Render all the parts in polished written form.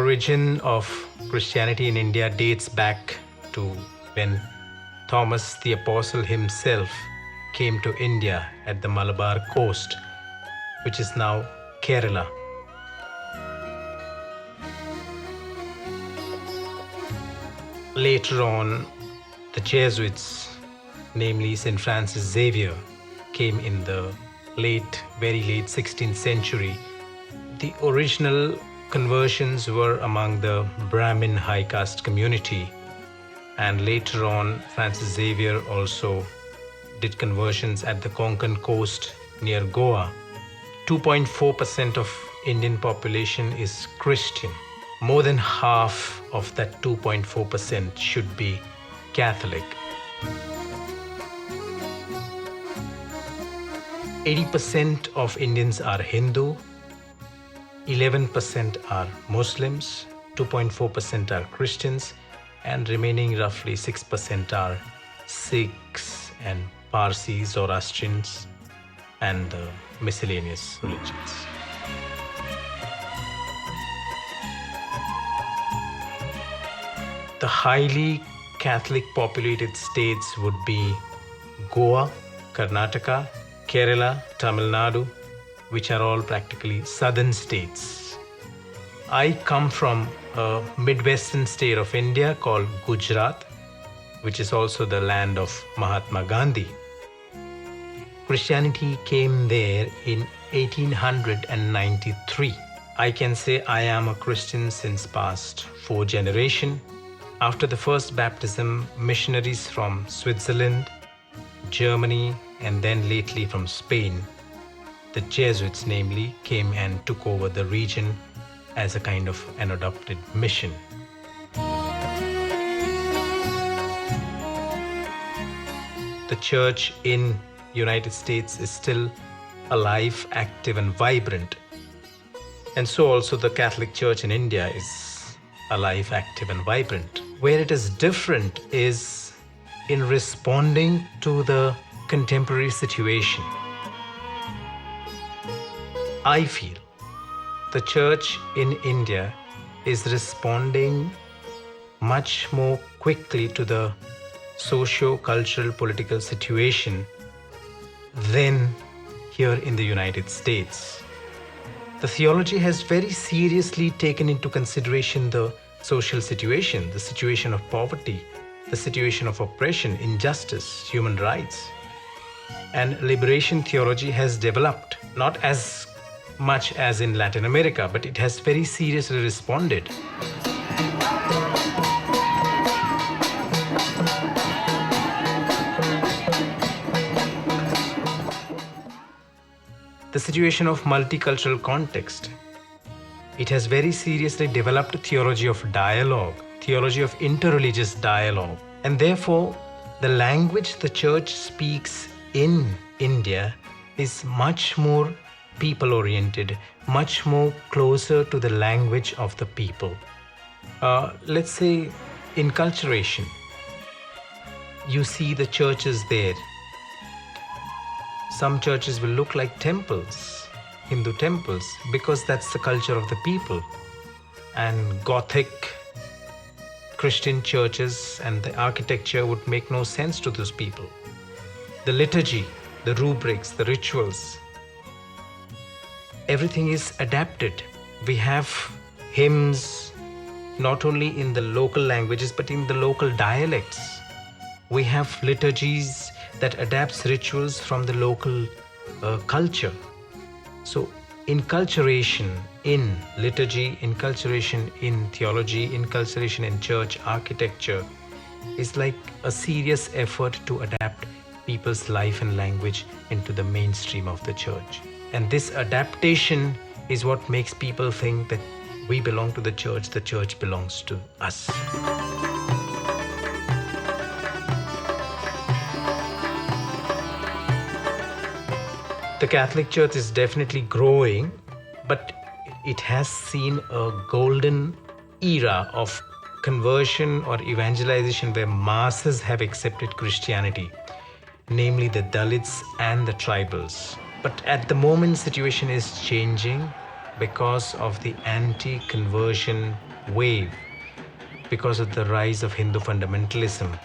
origin of Christianity in India dates back to when Thomas the Apostle himself came to India at the Malabar coast, which is now Kerala. Later on, the Jesuits, namely St. Francis Xavier, came in the very late 16th century. The original conversions were among the Brahmin high caste community, and later on Francis Xavier also did conversions at the Konkan coast near Goa. 2.4% of Indian population is Christian. More than half of that 2.4% should be Catholic. 80% of Indians are Hindu, 11% are Muslims, 2.4% are Christians, and remaining roughly 6% are Sikhs and Parsis, Zoroastrians, and the miscellaneous religions. The highly Catholic populated states would be Goa, Karnataka, Kerala, Tamil Nadu, which are all practically southern states. I come from a midwestern state of India called Gujarat, which is also the land of Mahatma Gandhi. Christianity came there in 1893. I can say I am a Christian since past 4 generations. After the first baptism, missionaries from Switzerland, Germany, and then lately from Spain, the Jesuits namely, came and took over the region as a kind of an adopted mission. The church in United States is still alive, active, and vibrant. And so also the Catholic Church in India is alive, active, and vibrant. Where it is different is in responding to the contemporary situation. I feel the church in India is responding much more quickly to the socio-cultural political situation than here in the United States. The theology has very seriously taken into consideration the social situation, the situation of poverty, the situation of oppression, injustice, human rights. And liberation theology has developed, not as much as in Latin America, but it has very seriously responded. The situation of multicultural context. It has very seriously developed a theology of dialogue, theology of interreligious dialogue. And therefore, the language the church speaks in India is much more people-oriented, much more closer to the language of the people. Let's say inculturation. You see the churches there. Some churches will look like temples, Hindu temples, because that's the culture of the people. And Gothic Christian churches and the architecture would make no sense to those people. The liturgy, the rubrics, the rituals, everything is adapted. We have hymns not only in the local languages but in the local dialects. We have liturgies that adapts rituals from the local culture. So inculturation in liturgy, inculturation in theology, inculturation in church architecture is like a serious effort to adapt people's life and language into the mainstream of the church. And this adaptation is what makes people think that we belong to the church belongs to us. The Catholic Church is definitely growing, but it has seen a golden era of conversion or evangelization where masses have accepted Christianity, namely the Dalits and the tribals. But at the moment, situation is changing because of the anti-conversion wave because of the rise of Hindu fundamentalism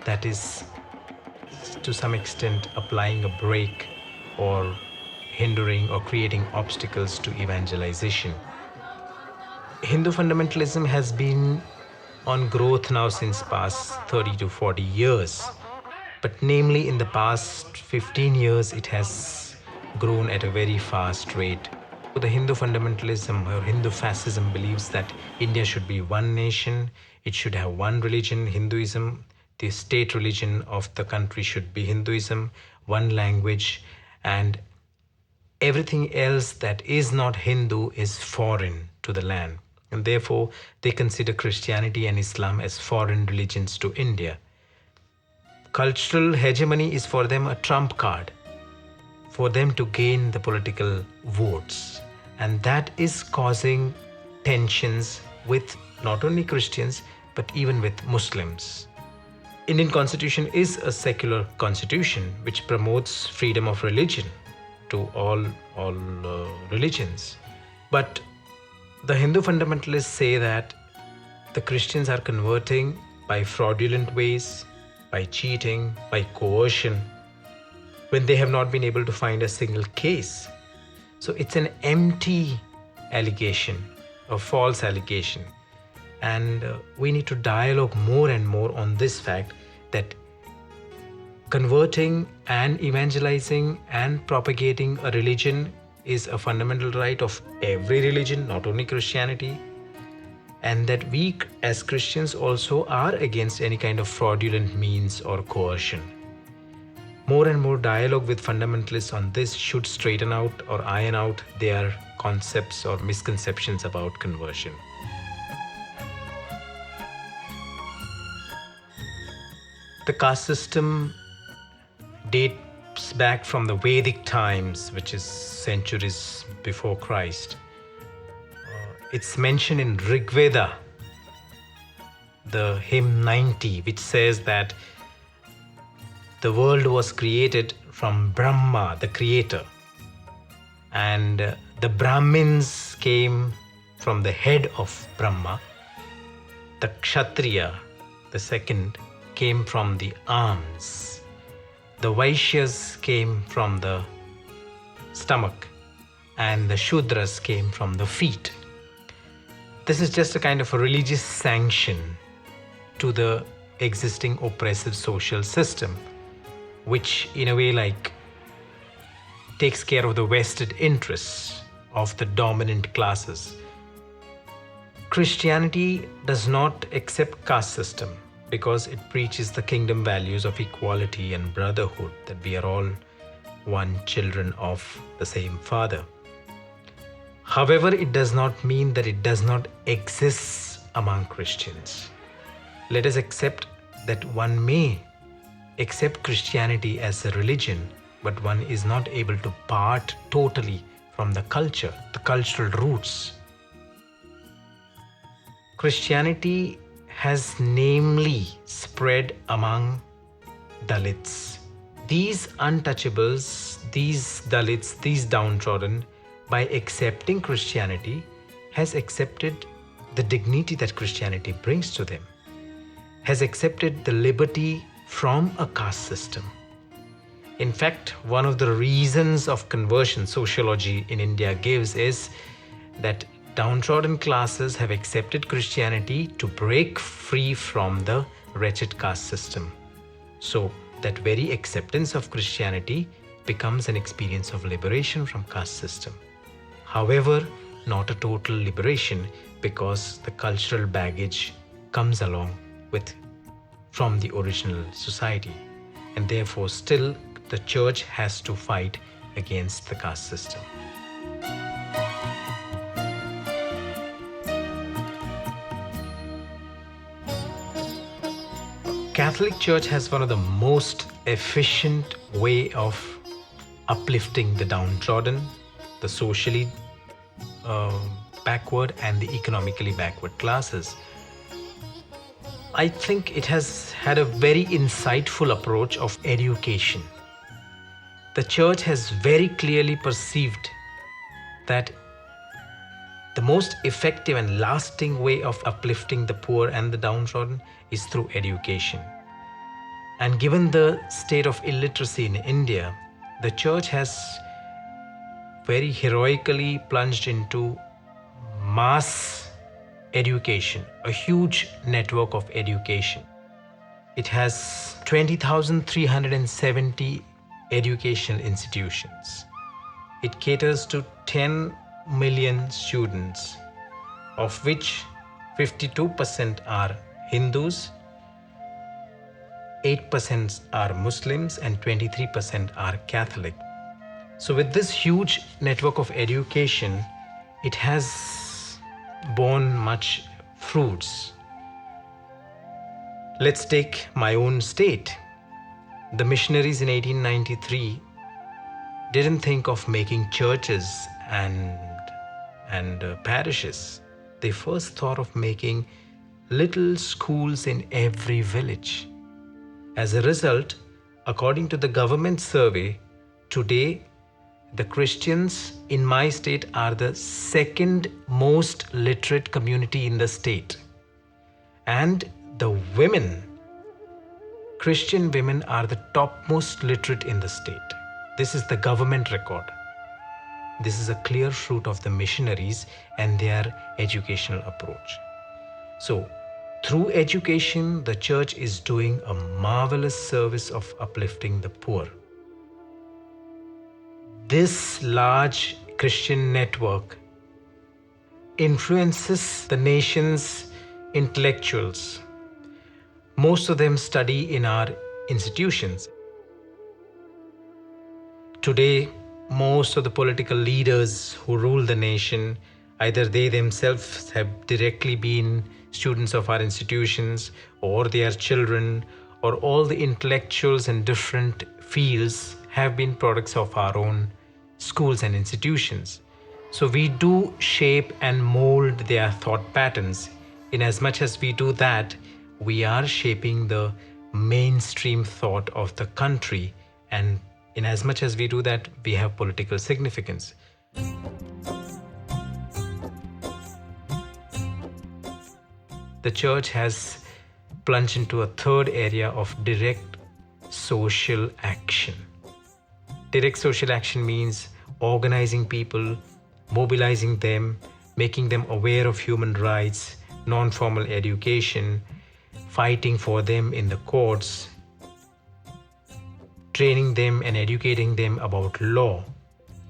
that is to some extent applying a brake or hindering or creating obstacles to evangelization. Hindu fundamentalism has been on growth now since past 30 to 40 years. But namely in the past 15 years, it has grown at a very fast rate. The Hindu fundamentalism or Hindu fascism believes that India should be one nation, it should have one religion, Hinduism, the state religion of the country should be Hinduism, one language, and everything else that is not Hindu is foreign to the land. And therefore, they consider Christianity and Islam as foreign religions to India. Cultural hegemony is for them a trump card for them to gain the political votes. And that is causing tensions with not only Christians, but even with Muslims. Indian Constitution is a secular constitution which promotes freedom of religion to all religions. But the Hindu fundamentalists say that the Christians are converting by fraudulent ways, by cheating, by coercion, when they have not been able to find a single case. So it's an empty allegation, a false allegation. And we need to dialogue more and more on this fact that converting and evangelizing and propagating a religion is a fundamental right of every religion, not only Christianity. And that we as Christians also are against any kind of fraudulent means or coercion. More and more dialogue with fundamentalists on this should straighten out or iron out their concepts or misconceptions about conversion. The caste system dates back from the Vedic times, which is centuries before Christ. It's mentioned in Rig Veda, the hymn 90, which says that the world was created from Brahma, the creator. And the Brahmins came from the head of Brahma. The Kshatriya, the second, came from the arms. The Vaishyas came from the stomach. And the Shudras came from the feet. This is just a kind of a religious sanction to the existing oppressive social system, which in a way takes care of the vested interests of the dominant classes. Christianity does not accept caste system because it preaches the kingdom values of equality and brotherhood, that we are all one children of the same Father. However, it does not mean that it does not exist among Christians. Let us accept that one may accept Christianity as a religion, but one is not able to part totally from the culture, the cultural roots. Christianity has namely spread among Dalits. These untouchables, these Dalits, these downtrodden, by accepting Christianity, has accepted the dignity that Christianity brings to them, has accepted the liberty from a caste system. In fact, one of the reasons of conversion sociology in India gives is that downtrodden classes have accepted Christianity to break free from the wretched caste system. So that very acceptance of Christianity becomes an experience of liberation from caste system. However, not a total liberation, because the cultural baggage comes along from the original society, and therefore still the church has to fight against the caste system. Catholic Church has one of the most efficient way of uplifting the downtrodden, the socially backward and the economically backward classes. I think it has had a very insightful approach of education. The church has very clearly perceived that The most effective and lasting way of uplifting the poor and the downtrodden is through education. And given the state of illiteracy in India, the church has very heroically plunged into mass education, a huge network of education. It has 20,370 educational institutions. It caters to 10 million students, of which 52% are Hindus, 8% are Muslims, and 23% are Catholic. So with this huge network of education, it has borne much fruits. Let's take my own state. The missionaries in 1893 didn't think of making churches and parishes. They first thought of making little schools in every village. As a result, according to the government survey, today the Christians in my state are the second most literate community in the state. And the women, Christian women, are the topmost literate in the state. This is the government record. This is a clear fruit of the missionaries and their educational approach. So, through education, the church is doing a marvelous service of uplifting the poor. This large Christian network influences the nation's intellectuals. Most of them study in our institutions. Today, most of the political leaders who rule the nation, either they themselves have directly been students of our institutions, or their children, or all the intellectuals in different fields have been products of our own schools and institutions. So we do shape and mold their thought patterns. In as much as we do that, we are shaping the mainstream thought of the country, and in as much as we do that, we have political significance. The church has plunged into a third area of direct social action. Direct social action means organizing people, mobilizing them, making them aware of human rights, non-formal education, fighting for them in the courts, training them and educating them about law.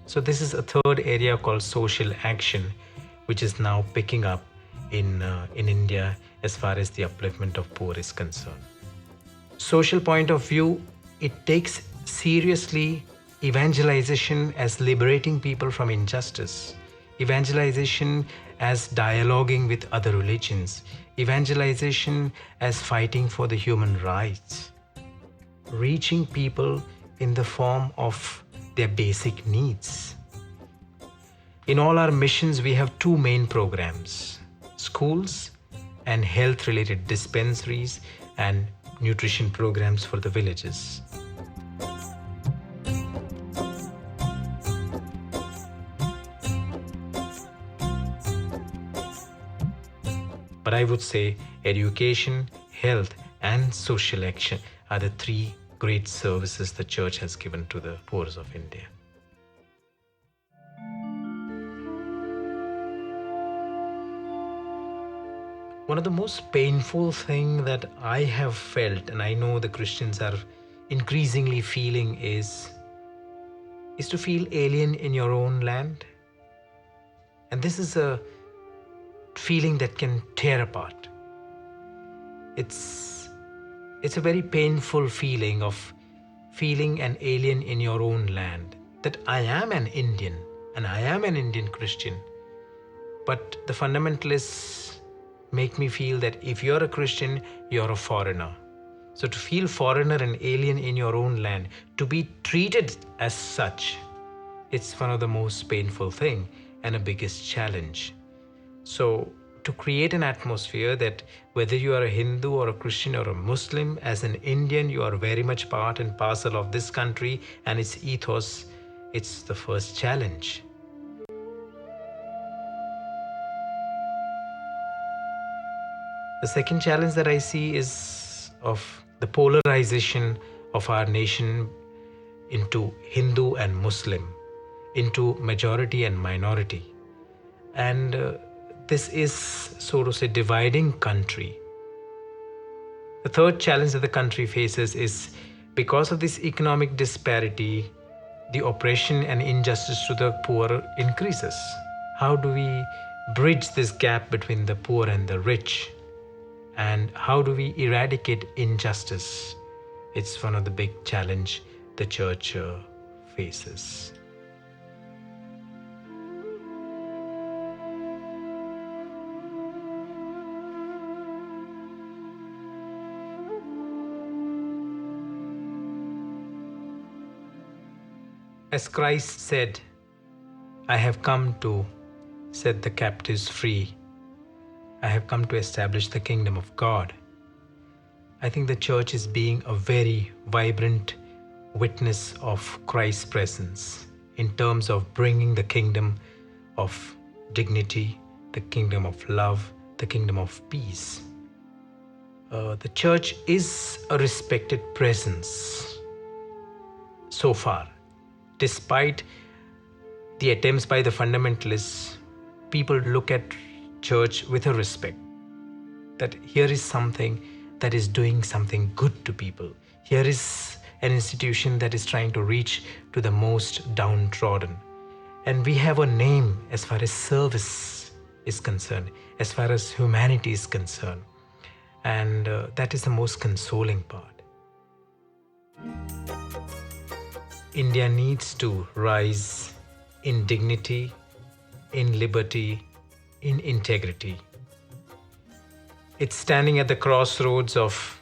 So this is a third area called social action, which is now picking up in India as far as the upliftment of poor is concerned. Social point of view, it takes seriously evangelization as liberating people from injustice, evangelization as dialoguing with other religions, evangelization as fighting for the human rights, reaching people in the form of their basic needs. In all our missions, we have two main programs: schools and health-related dispensaries and nutrition programs for the villages. But I would say education, health, and social action are the three great services the church has given to the poor of India. One of the most painful things that I have felt, and I know the Christians are increasingly feeling, is to feel alien in your own land. And this is a feeling that can tear apart. It's a very painful feeling of feeling an alien in your own land, that I am an Indian and I am an Indian Christian. But the fundamentalists make me feel that if you're a Christian, you're a foreigner. So to feel foreigner and alien in your own land, to be treated as such, it's one of the most painful thing and a biggest challenge. So to create an atmosphere that whether you are a Hindu or a Christian or a Muslim, as an Indian, you are very much part and parcel of this country and its ethos, it's the first challenge. The second challenge that I see is of the polarization of our nation into Hindu and Muslim, into majority and minority. And this is, so to say, dividing country. The third challenge that the country faces is because of this economic disparity, the oppression and injustice to the poor increases. How do we bridge this gap between the poor and the rich? And how do we eradicate injustice? It's one of the big challenge the church faces. As Christ said, I have come to set the captives free. I have come to establish the kingdom of God. I think the church is being a very vibrant witness of Christ's presence in terms of bringing the kingdom of dignity, the kingdom of love, the kingdom of peace. The church is a respected presence so far. Despite the attempts by the fundamentalists, people look at church with a respect. That here is something that is doing something good to people. Here is an institution that is trying to reach to the most downtrodden. And we have a name as far as service is concerned, as far as humanity is concerned. And that is the most consoling part. India needs to rise in dignity, in liberty, in integrity. It's standing at the crossroads of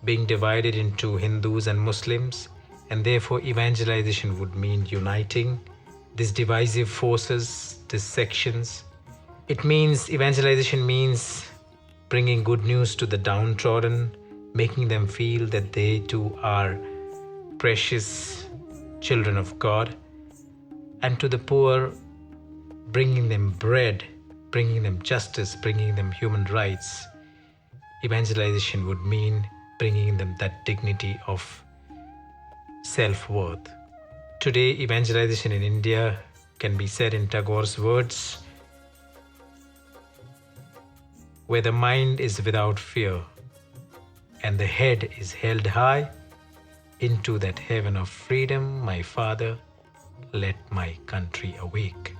being divided into Hindus and Muslims, and therefore evangelization would mean uniting these divisive forces, these sections. It means evangelization means bringing good news to the downtrodden, making them feel that they too are precious children of God, and to the poor, bringing them bread, bringing them justice, bringing them human rights. Evangelization would mean bringing them that dignity of self-worth. Today, evangelization in India can be said in Tagore's words, where the mind is without fear and the head is held high, into that heaven of freedom, my Father, let my country awake.